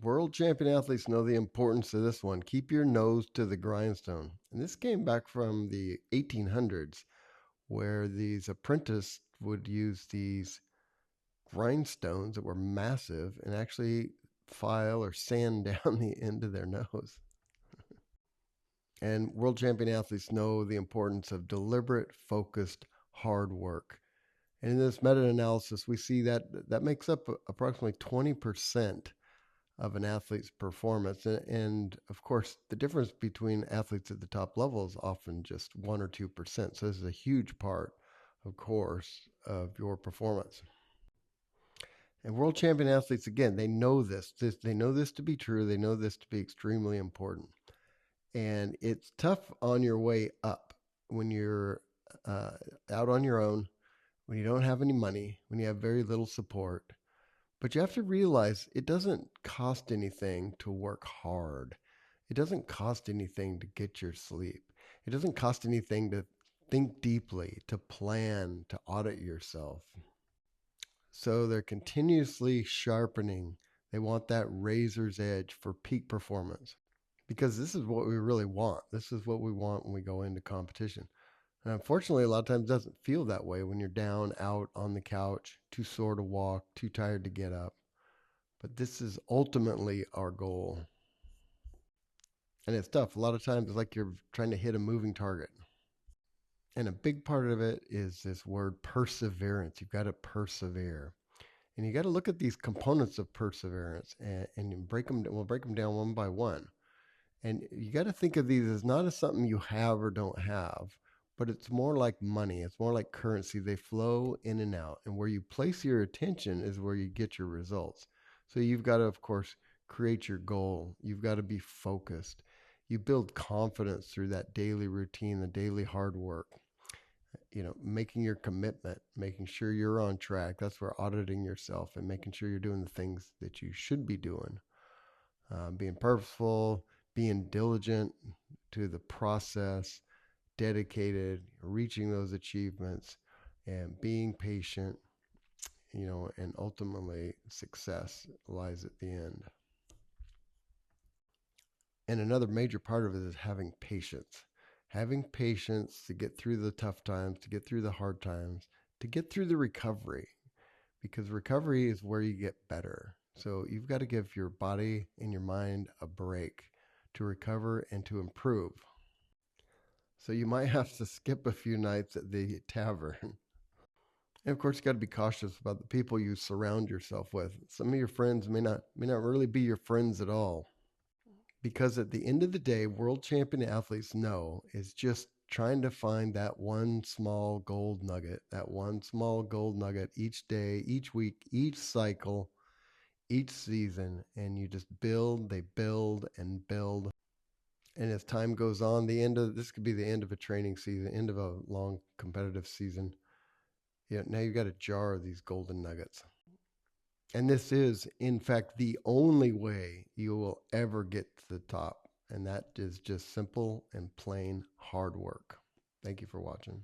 World champion athletes know the importance of this one. Keep your nose to the grindstone. And this came back from the 1800s, where these apprentices would use these grindstones that were massive and actually file or sand down the end of their nose. And world champion athletes know the importance of deliberate, focused, hard work. And in this meta-analysis, we see that makes up approximately 20% of an athlete's performance. And of course, the difference between athletes at the top level is often just 1 or 2%. So this is a huge part, of course, of your performance. And world champion athletes, again, they know this. They know this to be true. They know this to be extremely important. And it's tough on your way up when you're out on your own, when you don't have any money, when you have very little support. But you have to realize it doesn't cost anything to work hard. It doesn't cost anything to get your sleep. It doesn't cost anything to think deeply, to plan, to audit yourself. So they're continuously sharpening. They want that razor's edge for peak performance because this is what we really want. This is what we want when we go into competition. And unfortunately, a lot of times it doesn't feel that way when you're down, out on the couch, too sore to walk, too tired to get up. But this is ultimately our goal. And it's tough. A lot of times it's like you're trying to hit a moving target. And a big part of it is this word perseverance. You've got to persevere. And you got to look at these components of perseverance and break them. We'll break them down one by one. And you got to think of these as not as something you have or don't have, but it's more like money. It's more like currency. They flow in and out. And where you place your attention is where you get your results. So you've got to, of course, create your goal. You've got to be focused. You build confidence through that daily routine, the daily hard work. Making your commitment, making sure you're on track. That's where auditing yourself and making sure you're doing the things that you should be doing. Being purposeful, being diligent to the process, dedicated, reaching those achievements, and being patient, and ultimately success lies at the end. And another major part of it is having patience. Having patience to get through the tough times, to get through the hard times, to get through the recovery, because recovery is where you get better. So you've got to give your body and your mind a break to recover and to improve. So you might have to skip a few nights at the tavern. And of course, you got to be cautious about the people you surround yourself with. Some of your friends may not really be your friends at all. Because at the end of the day, world champion athletes know is just trying to find that one small gold nugget, each day, each week, each cycle, each season. And you just build, they build and build. And as time goes on, this could be the end of a training season, end of a long competitive season. Now you've got a jar of these golden nuggets. And this is, in fact, the only way you will ever get to the top. And that is just simple and plain hard work. Thank you for watching.